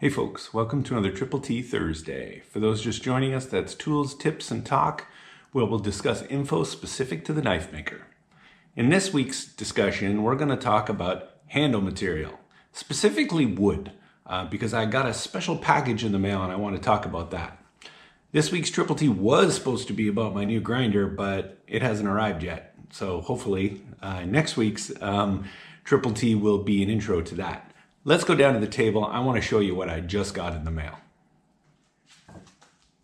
Hey folks, welcome to another Triple T Thursday. For those just joining us, that's tools, tips, and talk, where we'll discuss info specific to the knife maker. In this week's discussion, we're going to talk about handle material, specifically wood, because I got a special package in the mail and I want to talk about that. This week's Triple T was supposed to be about my new grinder, but it hasn't arrived yet. So hopefully next week's Triple T will be an intro to that. Let's go down to the table. I want to show you what I just got in the mail.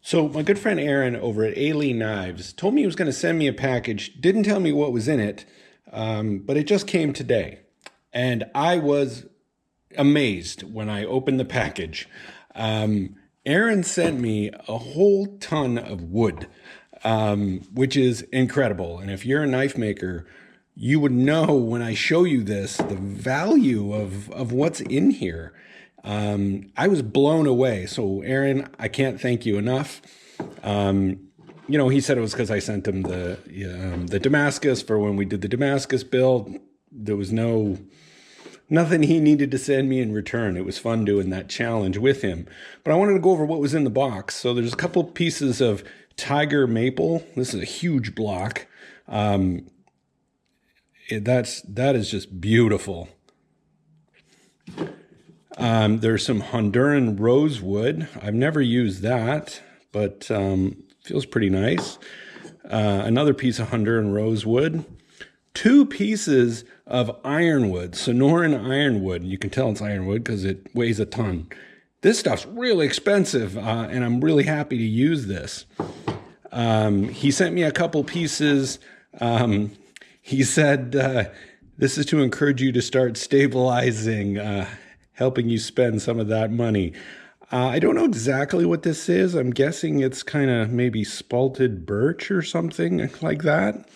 So my good friend Aaron over at A-Leigh Knives told me he was going to send me a package, didn't tell me what was in it, but it just came today. And I was amazed when I opened the package. Aaron sent me a whole ton of wood, which is incredible. And if you're a knife maker, you would know when I show you this, the value of what's in here. I was blown away. So Aaron, I can't thank you enough. He said it was because I sent him the Damascus for when we did the Damascus build. There was nothing he needed to send me in return. It was fun doing that challenge with him. But I wanted to go over what was in the box. So there's a couple pieces of tiger maple. This is a huge block. That is just beautiful. There's some Honduran rosewood. I've never used that, but feels pretty nice. Another piece of Honduran rosewood. 2 pieces of ironwood, Sonoran ironwood. You can tell it's ironwood because it weighs a ton. This stuff's really expensive, and I'm really happy to use this. He sent me a couple pieces. He said, this is to encourage you to start stabilizing, helping you spend some of that money. I don't know exactly what this is. I'm guessing it's kind of maybe spalted birch or something like that.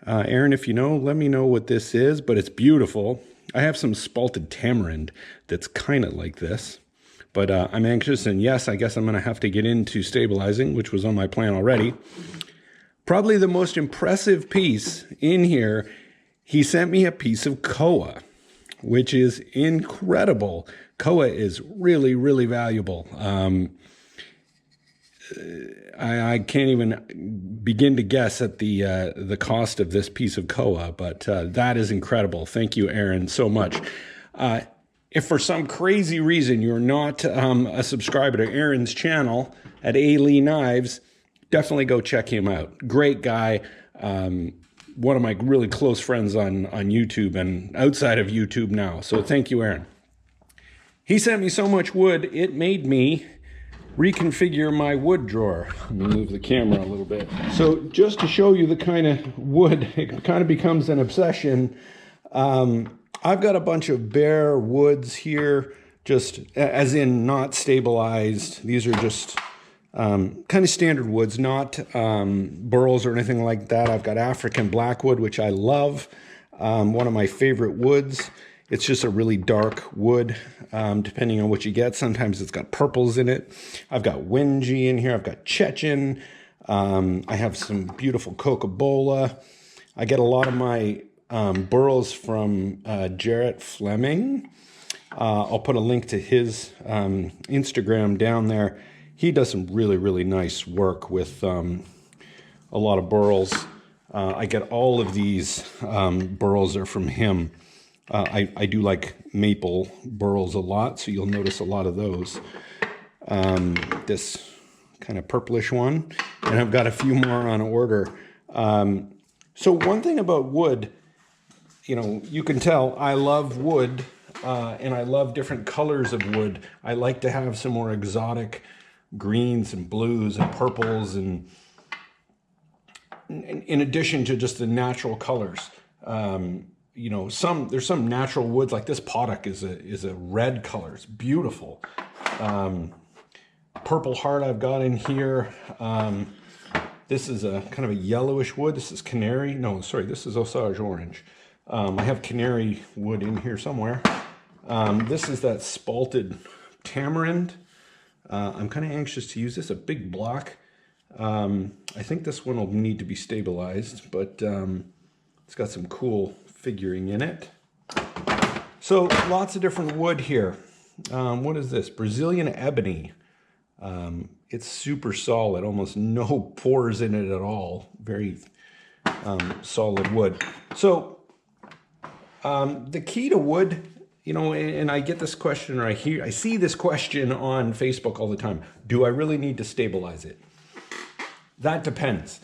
Aaron, if you know, let me know what this is, but it's beautiful. I have some spalted tamarind that's kind of like this, but I'm anxious, and yes, I guess I'm going to have to get into stabilizing, which was on my plan already. Probably the most impressive piece in here, he sent me a piece of koa, which is incredible. Koa is really, really valuable. I can't even begin to guess at the cost of this piece of koa, but that is incredible. Thank you, Aaron, so much. If for some crazy reason you're not a subscriber to Aaron's channel at A-Leigh Knives, definitely go check him out. Great guy. One of my really close friends on YouTube and outside of YouTube now. So thank you, Aaron. He sent me so much wood, it made me reconfigure my wood drawer. Let me move the camera a little bit. So just to show you the kind of wood, it kind of becomes an obsession. I've got a bunch of bare woods here, just as in not stabilized. These are just kind of standard woods, not burls or anything like that. I've got African blackwood, which I love. One of my favorite woods. It's just a really dark wood, depending on what you get. Sometimes it's got purples in it. I've got Wenji in here. I've got Chechen. I have some beautiful Cocobolo. I get a lot of my burls from Jarrett Fleming. I'll put a link to his Instagram down there. He does some really, really nice work with a lot of burls. I get all of these burls are from him. I do like maple burls a lot, so you'll notice a lot of those. This kind of purplish one, and I've got a few more on order. So one thing about wood, you can tell I love wood, and I love different colors of wood. I like to have some more exotic greens and blues and purples, and in addition to just the natural colors. There's some natural woods, like this podock is a red color. It's beautiful. Purple heart I've got in here. This is a kind of a yellowish wood. This is canary. No, sorry, this is Osage orange. I have canary wood in here somewhere. This is that spalted tamarind. I'm kind of anxious to use this, a big block. I think this one will need to be stabilized, but it's got some cool figuring in it. So lots of different wood here. What is this? Brazilian ebony. It's super solid, almost no pores in it at all. Very solid wood. So the key to wood, you know, and I get this question, or I see this question on Facebook all the time. Do I really need to stabilize it? That depends.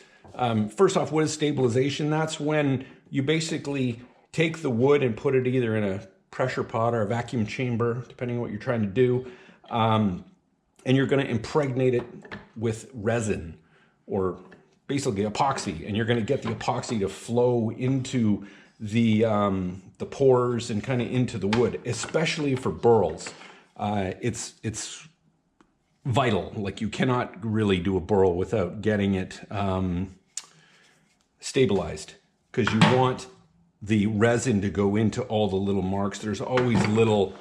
First off, what is stabilization? That's when you basically take the wood and put it either in a pressure pot or a vacuum chamber, depending on what you're trying to do. And you're going to impregnate it with resin, or basically epoxy, and you're going to get the epoxy to flow into the pores and kind of into the wood, especially for burls. It's vital. Like, you cannot really do a burl without getting it stabilized, because you want the resin to go into all the little marks. There's always little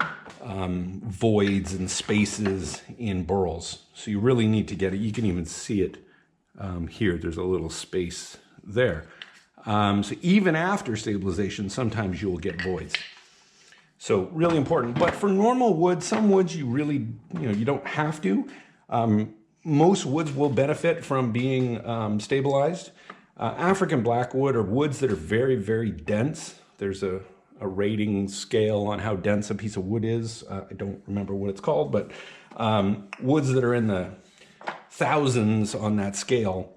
voids and spaces in burls, so you really need to get it. You can even see it here. There's a little space there. So even after stabilization, sometimes you will get voids. So really important. But for normal wood, some woods you really, you don't have to. Most woods will benefit from being stabilized. African blackwood, or woods that are very, very dense. There's a rating scale on how dense a piece of wood is. I don't remember what it's called, but woods that are in the thousands on that scale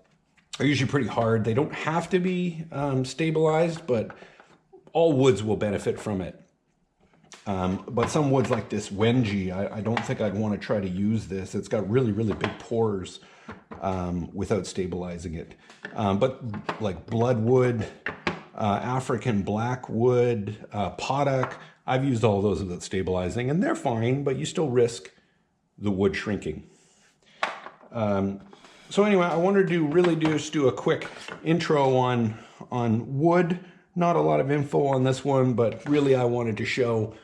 are usually pretty hard. They don't have to be stabilized, but all woods will benefit from it. But some woods like this Wenji, I don't think I'd want to try to use this. It's got really, really big pores without stabilizing it. But like bloodwood, African blackwood, podock, I've used all those without stabilizing, and they're fine, but you still risk the wood shrinking. So anyway, I wanted to really just do a quick intro on wood. Not a lot of info on this one, but really I wanted to show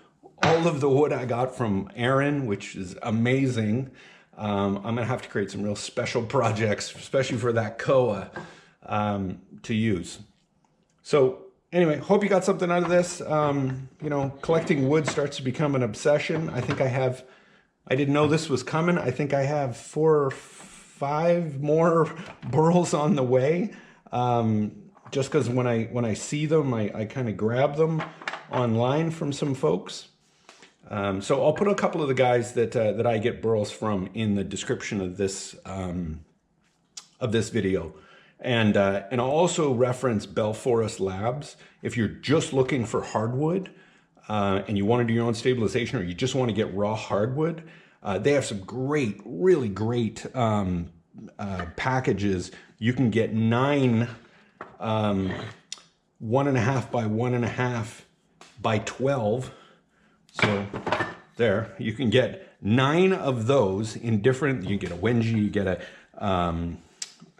all of the wood I got from Aaron, which is amazing. I'm gonna have to create some real special projects, especially for that Koa, to use. So anyway, hope you got something out of this. Collecting wood starts to become an obsession. I didn't know this was coming. I think I have 4 or 5 more burls on the way. Just because when I see them, I kind of grab them online from some folks. So I'll put a couple of the guys that I get burls from in the description of this video. And I'll also reference Bell Forest Labs. If you're just looking for hardwood and you want to do your own stabilization, or you just want to get raw hardwood, they have some great, really great packages. You can get 9 1.5 by 1.5 by 12. So there, you can get 9 of those in different. You get a Wenji, you get a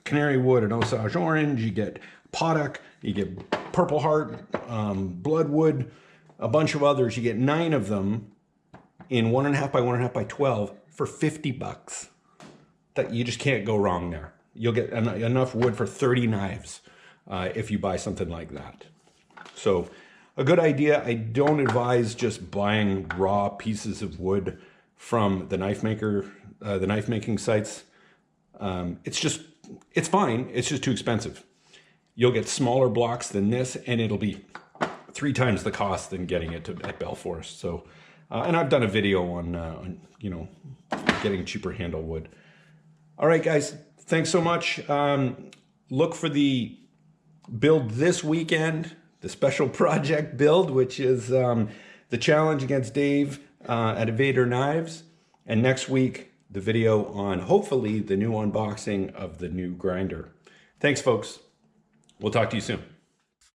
canary wood, an Osage orange, you get podock, you get purple heart, bloodwood, a bunch of others. You get 9 of them in 1.5 by 1.5 by 12 for $50. That you just can't go wrong there. You'll get enough wood for 30 knives if you buy something like that. So a good idea. I don't advise just buying raw pieces of wood from the knife maker, the knife making sites. It's fine. It's just too expensive. You'll get smaller blocks than this, and it'll be 3 times the cost than getting it at Bell Forest. So, and I've done a video on getting cheaper handle wood. All right, guys, thanks so much. Look for the build this weekend, the special project build, which is the challenge against Dave at Evader Knives. And next week, the video on, hopefully, the new unboxing of the new grinder. Thanks, folks. We'll talk to you soon.